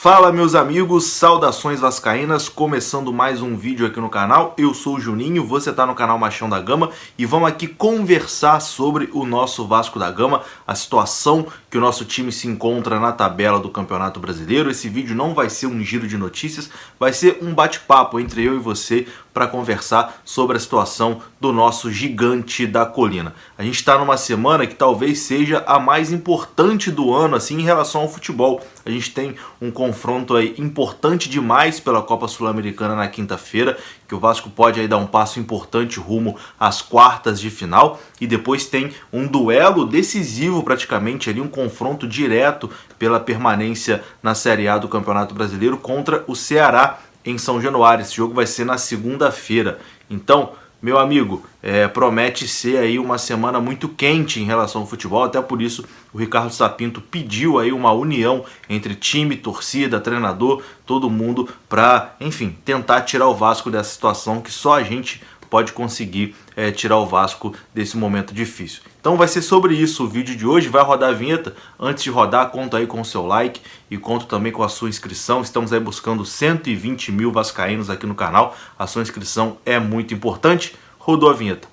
Fala meus amigos, saudações vascaínas, começando mais um vídeo aqui no canal. Eu sou o Juninho, você está no canal Machão da Gama e vamos aqui conversar sobre o nosso Vasco da Gama, a situação que o nosso time se encontra na tabela do Campeonato Brasileiro. Esse vídeo não vai ser um giro de notícias, vai ser um bate-papo entre eu e você para conversar sobre a situação do nosso gigante da colina. A gente está numa semana que talvez seja a mais importante do ano assim em relação ao futebol. A gente tem um confronto aí importante demais pela Copa Sul-Americana na quinta-feira, que o Vasco pode aí dar um passo importante rumo às quartas de final, e depois tem um duelo decisivo praticamente ali, um confronto direto pela permanência na Série A do Campeonato Brasileiro contra o Ceará em São Januário. Esse jogo vai ser na segunda-feira. Então, meu amigo, promete ser aí uma semana muito quente em relação ao futebol, até por isso o Ricardo Sapinto pediu aí uma união entre time, torcida, treinador, todo mundo para, enfim, tentar tirar o Vasco dessa situação que só a gente pode conseguir tirar o Vasco desse momento difícil. Então vai ser sobre isso o vídeo de hoje, vai rodar a vinheta. Antes de rodar, conto aí com o seu like e conto também com a sua inscrição. Estamos aí buscando 120 mil vascaínos aqui no canal, a sua inscrição é muito importante. Rodou a vinheta.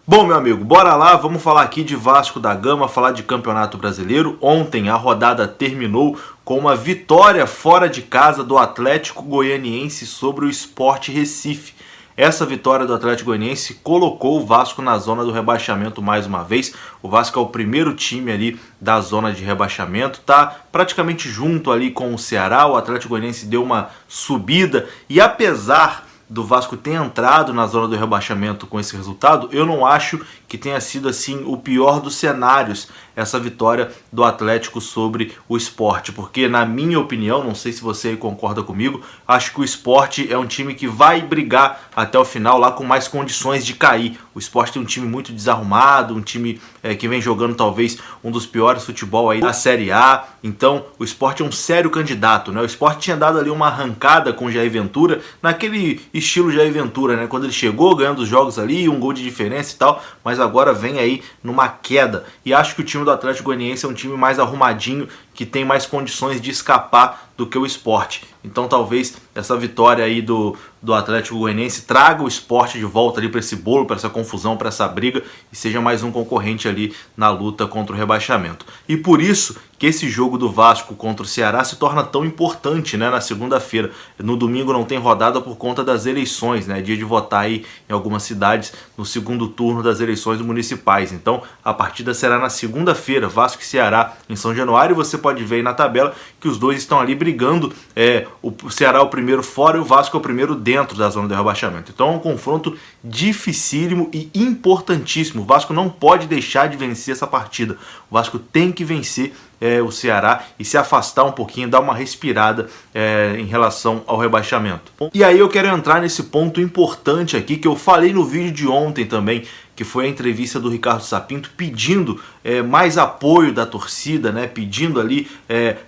Bom, meu amigo, bora lá, vamos falar aqui de Vasco da Gama, falar de Campeonato Brasileiro. Ontem a rodada terminou com uma vitória fora de casa do Atlético Goianiense sobre o Sport Recife. Essa vitória do Atlético Goianiense colocou o Vasco na zona do rebaixamento mais uma vez. O Vasco é o primeiro time ali da zona de rebaixamento, tá praticamente junto ali com o Ceará. O Atlético Goianiense deu uma subida e apesar do Vasco ter entrado na zona do rebaixamento com esse resultado, eu não acho que tenha sido assim o pior dos cenários essa vitória do Atlético sobre o Sport, porque na minha opinião, não sei se você concorda comigo, acho que o Sport é um time que vai brigar até o final lá com mais condições de cair. O Sport tem um time muito desarrumado, um time que vem jogando talvez um dos piores futebol aí da Série A, então o Sport é um sério candidato, né? O Sport tinha dado ali uma arrancada com o Jair Ventura, naquele estilo Jair Ventura, né? Quando ele chegou ganhando os jogos ali, um gol de diferença e tal, mas agora vem aí numa queda, e acho que o time do Atlético Goianiense é um time mais arrumadinho, que tem mais condições de escapar do que o Sport. Então talvez essa vitória aí do Atlético Goianiense traga o Sport de volta ali para esse bolo, para essa confusão, para essa briga, e seja mais um concorrente ali na luta contra o rebaixamento. E por isso que esse jogo do Vasco contra o Ceará se torna tão importante, né, na segunda-feira. No domingo não tem rodada por conta das eleições, né, dia de votar aí em algumas cidades no segundo turno das eleições municipais. Então a partida será na segunda-feira, Vasco e Ceará em São Januário. Você pode ver aí na tabela que os dois estão ali brigando, o Ceará é o primeiro fora e o Vasco é o primeiro dentro da zona do rebaixamento. Então é um confronto dificílimo e importantíssimo. O Vasco não pode deixar de vencer essa partida. O Vasco tem que vencer o Ceará e se afastar um pouquinho, dar uma respirada em relação ao rebaixamento. E aí eu quero entrar nesse ponto importante aqui que eu falei no vídeo de ontem também, que foi a entrevista do Ricardo Sapinto pedindo mais apoio da torcida, né? Pedindo ali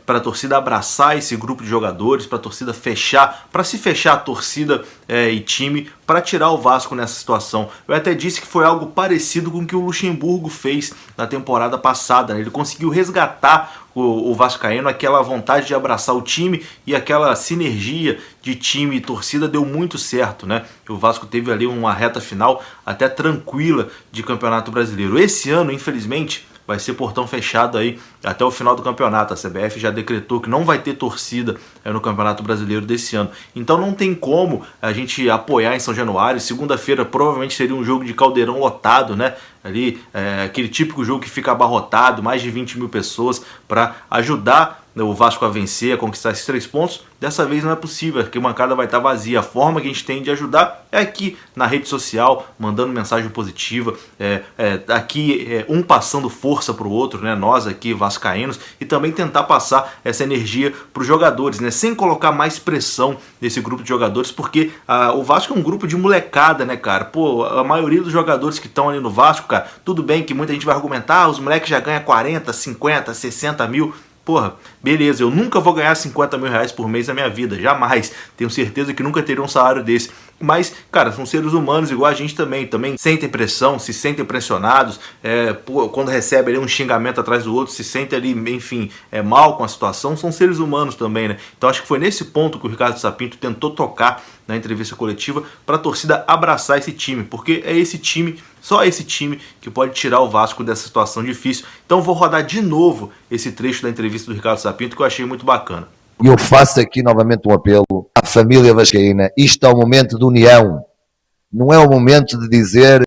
para a torcida abraçar esse grupo de jogadores, para a torcida fechar, para se fechar a torcida e time, para tirar o Vasco nessa situação. Eu até disse que foi algo parecido com o que o Luxemburgo fez na temporada passada, né? Ele conseguiu resgatar o vascaíno, aquela vontade de abraçar o time e aquela sinergia de time e torcida deu muito certo, né? O Vasco teve ali uma reta final até tranquila de Campeonato Brasileiro. Esse ano, infelizmente, vai ser portão fechado aí até o final do campeonato. A CBF já decretou que não vai ter torcida no Campeonato Brasileiro desse ano. Então não tem como a gente apoiar em São Januário. Segunda-feira provavelmente seria um jogo de caldeirão lotado, né? Ali, aquele típico jogo que fica abarrotado, mais de 20 mil pessoas para ajudar o Vasco a vencer, a conquistar esses 3 pontos. Dessa vez não é possível, porque a bancada vai estar vazia. A forma que a gente tem de ajudar é aqui na rede social, mandando mensagem positiva, aqui um passando força para o outro, né? Nós aqui vascaínos, e também tentar passar essa energia para os jogadores, né? Sem colocar mais pressão nesse grupo de jogadores, porque o Vasco é um grupo de molecada, né, cara? Pô, a maioria dos jogadores que estão ali no Vasco, cara, tudo bem que muita gente vai argumentar, os moleques já ganham 40, 50, 60 mil. Porra, beleza, eu nunca vou ganhar 50 mil reais por mês na minha vida, jamais, tenho certeza que nunca teria um salário desse, mas, cara, são seres humanos igual a gente também sentem pressão, se sentem pressionados, quando recebe ali um xingamento atrás do outro, se sente ali, enfim, mal com a situação, são seres humanos também, né? Então acho que foi nesse ponto que o Ricardo Sapinto tentou tocar na entrevista coletiva para a torcida abraçar esse time, porque é esse time, só esse time que pode tirar o Vasco dessa situação difícil. Então vou rodar de novo esse trecho da entrevista do Ricardo Sapinto que eu achei muito bacana. E eu faço aqui novamente um apelo à família vascaína. Isto é um momento de união. Não é o momento de dizer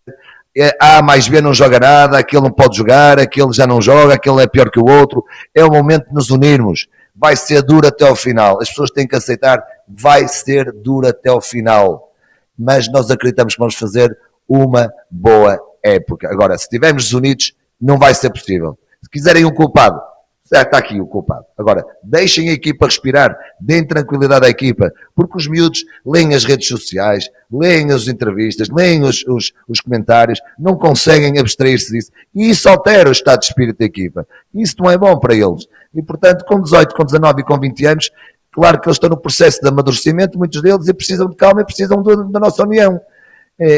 A mais B não joga nada, aquele não pode jogar, aquele já não joga, aquele é pior que o outro. É o momento de nos unirmos. Vai ser duro até ao final. As pessoas têm que aceitar, vai ser duro até ao final. Mas nós acreditamos que vamos fazer uma boa época. Agora, se estivermos unidos, não vai ser possível. Se quiserem um culpado, está aqui o culpado. Agora, deixem a equipa respirar, deem tranquilidade à equipa, porque os miúdos leem as redes sociais, leem as entrevistas, leem os comentários, não conseguem abstrair-se disso. E isso altera o estado de espírito da equipa. Isso não é bom para eles. E, portanto, com 18, com 19 e com 20 anos, claro que eles estão no processo de amadurecimento, muitos deles, e precisam de calma e precisam da nossa união.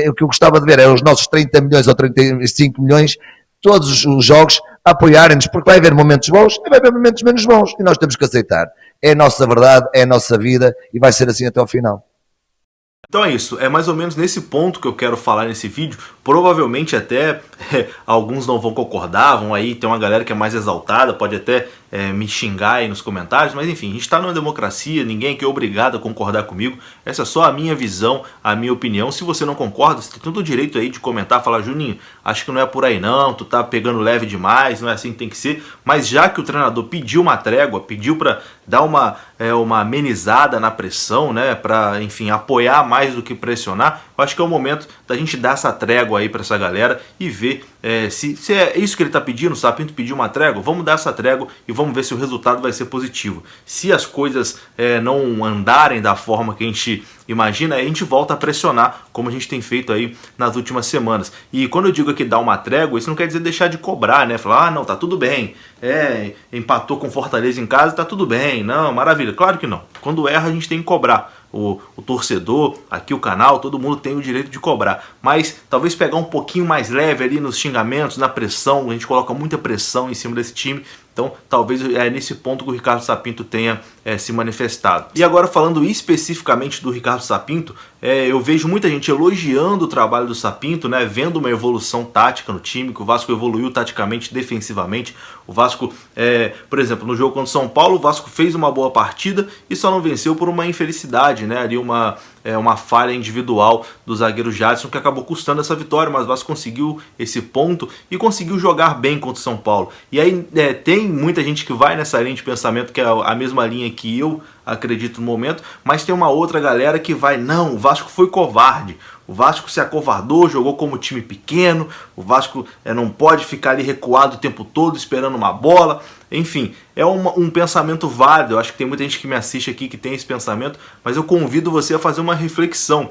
O que eu gostava de ver é os nossos 30 milhões ou 35 milhões, todos os jogos, a apoiarem-nos, porque vai haver momentos bons e vai haver momentos menos bons, e nós temos que aceitar. É a nossa verdade, é a nossa vida, e vai ser assim até ao final. Então é isso, é mais ou menos nesse ponto que eu quero falar nesse vídeo. Provavelmente até alguns não vão concordar, vão aí, tem uma galera que é mais exaltada, pode até me xingar aí nos comentários, mas enfim, a gente está numa democracia, ninguém aqui é obrigado a concordar comigo, essa é só a minha visão, a minha opinião. Se você não concorda, você tem todo o direito aí de comentar, falar, Juninho, acho que não é por aí não, tu tá pegando leve demais, não é assim que tem que ser, mas já que o treinador pediu uma trégua, pediu para dar uma amenizada na pressão, né, para, enfim, apoiar mais do que pressionar, eu acho que é o momento da gente dar essa trégua aí para essa galera e ver se é isso que ele está pedindo. O Sapinto pediu uma trégua, vamos dar essa trégua e vamos ver se o resultado vai ser positivo. Se as coisas não andarem da forma que a gente imagina, a gente volta a pressionar, como a gente tem feito aí nas últimas semanas. E quando eu digo aqui dar uma trégua, isso não quer dizer deixar de cobrar, né? Falar, não, tá tudo bem, empatou com Fortaleza em casa, tá tudo bem, não, maravilha. Claro que não. Quando erra, a gente tem que cobrar. O torcedor, aqui o canal, todo mundo tem o direito de cobrar, mas talvez pegar um pouquinho mais leve ali nos xingamentos, na pressão. A gente coloca muita pressão em cima desse time, então talvez é nesse ponto que o Ricardo Sapinto tenha se manifestado. E agora falando especificamente do Ricardo Sapinto, eu vejo muita gente elogiando o trabalho do Sapinto, né, vendo uma evolução tática no time, que o Vasco evoluiu taticamente, defensivamente. O Vasco, por exemplo, no jogo contra o São Paulo, o Vasco fez uma boa partida e só não venceu por uma infelicidade, né, ali uma falha individual do zagueiro Jadson que acabou custando essa vitória, mas o Vasco conseguiu esse ponto e conseguiu jogar bem contra o São Paulo. E aí tem muita gente que vai nessa linha de pensamento, que é a mesma linha que eu acredito no momento, mas tem uma outra galera que vai, não, o Vasco foi covarde, o Vasco se acovardou, jogou como time pequeno, o Vasco não pode ficar ali recuado o tempo todo esperando uma bola. Enfim, é um pensamento válido. Eu acho que tem muita gente que me assiste aqui que tem esse pensamento, mas eu convido você a fazer uma reflexão.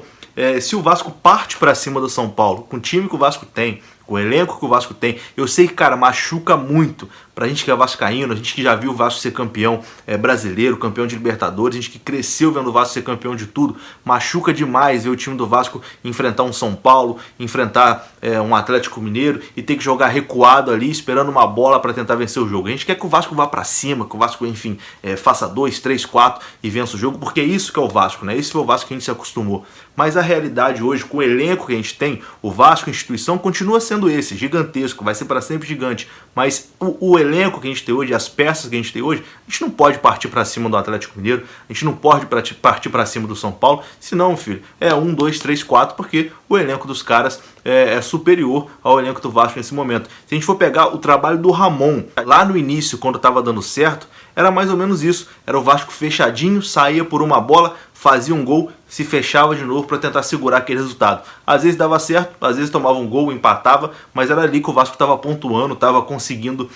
Se o Vasco parte para cima do São Paulo, com o time que o Vasco tem, com o elenco que o Vasco tem, eu sei que, cara, machuca muito pra gente que é vascaíno, a gente que já viu o Vasco ser campeão brasileiro, campeão de Libertadores, a gente que cresceu vendo o Vasco ser campeão de tudo, machuca demais ver o time do Vasco enfrentar um São Paulo, enfrentar um Atlético Mineiro e ter que jogar recuado ali, esperando uma bola para tentar vencer o jogo. A gente quer que o Vasco vá para cima, que o Vasco, enfim, faça 2, 3, 4 e vença o jogo, porque é isso que é o Vasco, né? Esse foi o Vasco que a gente se acostumou. Mas a realidade hoje, com o elenco que a gente tem, o Vasco, a instituição, continua sendo esse, gigantesco, vai ser para sempre gigante. Mas o elenco que a gente tem hoje, as peças que a gente tem hoje, a gente não pode partir para cima do Atlético Mineiro, a gente não pode partir para cima do São Paulo, senão, filho, 1, 2, 3, 4, porque o elenco dos caras é superior ao elenco do Vasco nesse momento. Se a gente for pegar o trabalho do Ramon, lá no início, quando estava dando certo, era mais ou menos isso. Era o Vasco fechadinho, saía por uma bola, fazia um gol se fechava de novo para tentar segurar aquele resultado. Às vezes dava certo, às vezes tomava um gol, empatava, mas era ali que o Vasco estava pontuando, estava conseguindo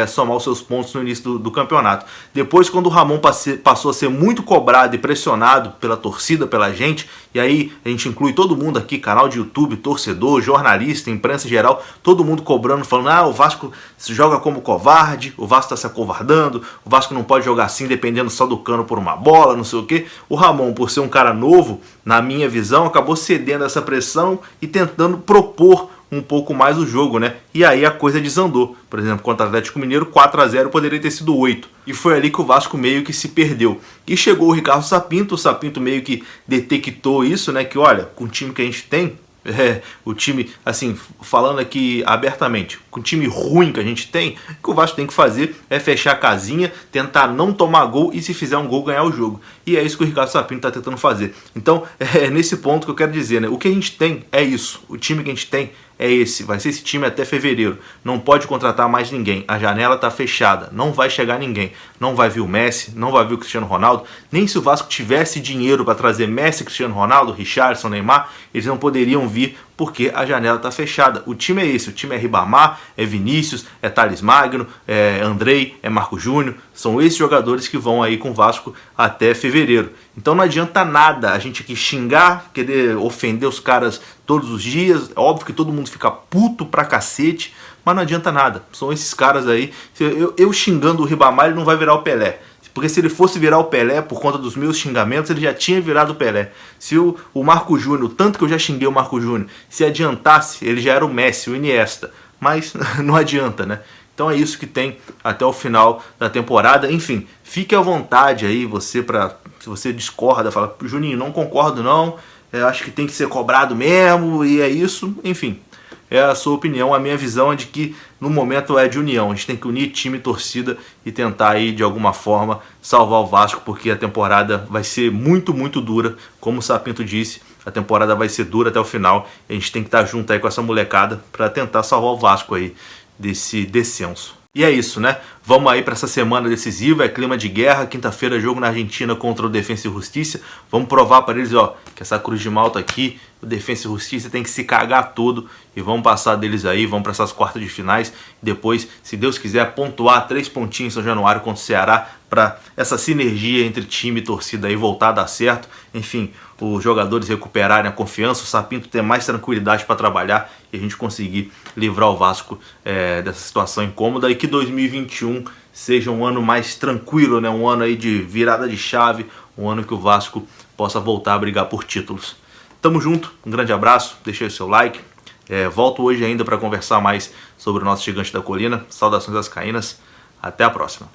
somar os seus pontos no início do campeonato. Depois, quando o Ramon passou a ser muito cobrado e pressionado pela torcida, pela gente, e aí a gente inclui todo mundo aqui, canal de YouTube, torcedor, jornalista, imprensa em geral, todo mundo cobrando, falando, o Vasco se joga como covarde, o Vasco está se acovardando, o Vasco não pode jogar assim dependendo só do Cano por uma bola, não sei o quê. O Ramon, por ser um cara novo, na minha visão, acabou cedendo essa pressão e tentando propor um pouco mais o jogo, né? E aí a coisa desandou. Por exemplo, contra o Atlético Mineiro, 4-0 poderia ter sido 8. E foi ali que o Vasco meio que se perdeu. E chegou o Ricardo Sapinto, o Sapinto meio que detectou isso, né? Que olha, com o time que a gente tem, o time, assim, falando aqui abertamente, com o time ruim que a gente tem, o que o Vasco tem que fazer é fechar a casinha, tentar não tomar gol e se fizer um gol ganhar o jogo. E é isso que o Ricardo Sapinto está tentando fazer. Então é nesse ponto que eu quero dizer, né? O que a gente tem é isso, o time que a gente tem é esse, vai ser esse time até fevereiro, não pode contratar mais ninguém, a janela está fechada, não vai chegar ninguém, não vai vir o Messi, não vai vir o Cristiano Ronaldo, nem se o Vasco tivesse dinheiro para trazer Messi, Cristiano Ronaldo, Richarlison, Neymar, eles não poderiam vir porque a janela está fechada. O time é esse, o time é Ribamar, é Vinícius, é Thales Magno, é Andrei, é Marco Júnior, são esses jogadores que vão aí com o Vasco até fevereiro. Então não adianta nada a gente aqui xingar, querer ofender os caras todos os dias, é óbvio que todo mundo fica puto pra cacete, mas não adianta nada, são esses caras aí, eu xingando o Ribamar ele não vai virar o Pelé. Porque se ele fosse virar o Pelé, por conta dos meus xingamentos, ele já tinha virado o Pelé. Se o Marco Júnior, tanto que eu já xinguei o Marco Júnior, se adiantasse, ele já era o Messi, o Iniesta. Mas não adianta, né? Então é isso que tem até o final da temporada. Enfim, fique à vontade aí, se você discorda, fala, Juninho, não concordo não, acho que tem que ser cobrado mesmo, e é isso, enfim. É a sua opinião, a minha visão é de que no momento é de união, a gente tem que unir time e torcida e tentar aí de alguma forma salvar o Vasco, porque a temporada vai ser muito, muito dura, como o Sapinto disse, a temporada vai ser dura até o final, e a gente tem que estar junto aí com essa molecada para tentar salvar o Vasco aí desse descenso. E é isso, né? Vamos aí para essa semana decisiva, é clima de guerra, quinta-feira jogo na Argentina contra o Defensa e Justiça. Vamos provar para eles, que essa Cruz de Malta aqui, o Defensa e Justiça tem que se cagar todo e vamos passar deles aí, vamos para essas quartas de finais. Depois, se Deus quiser, pontuar 3 pontinhos em São Januário contra o Ceará para essa sinergia entre time e torcida aí voltar a dar certo. Enfim, os jogadores recuperarem a confiança, o Sapinto ter mais tranquilidade para trabalhar e a gente conseguir livrar o Vasco dessa situação incômoda e que 2021 seja um ano mais tranquilo, né? Um ano aí de virada de chave, um ano que o Vasco possa voltar a brigar por títulos. Tamo junto, um grande abraço, deixa aí o seu like. Volto hoje ainda para conversar mais sobre o nosso Gigante da Colina. Saudações vascaínas, até a próxima.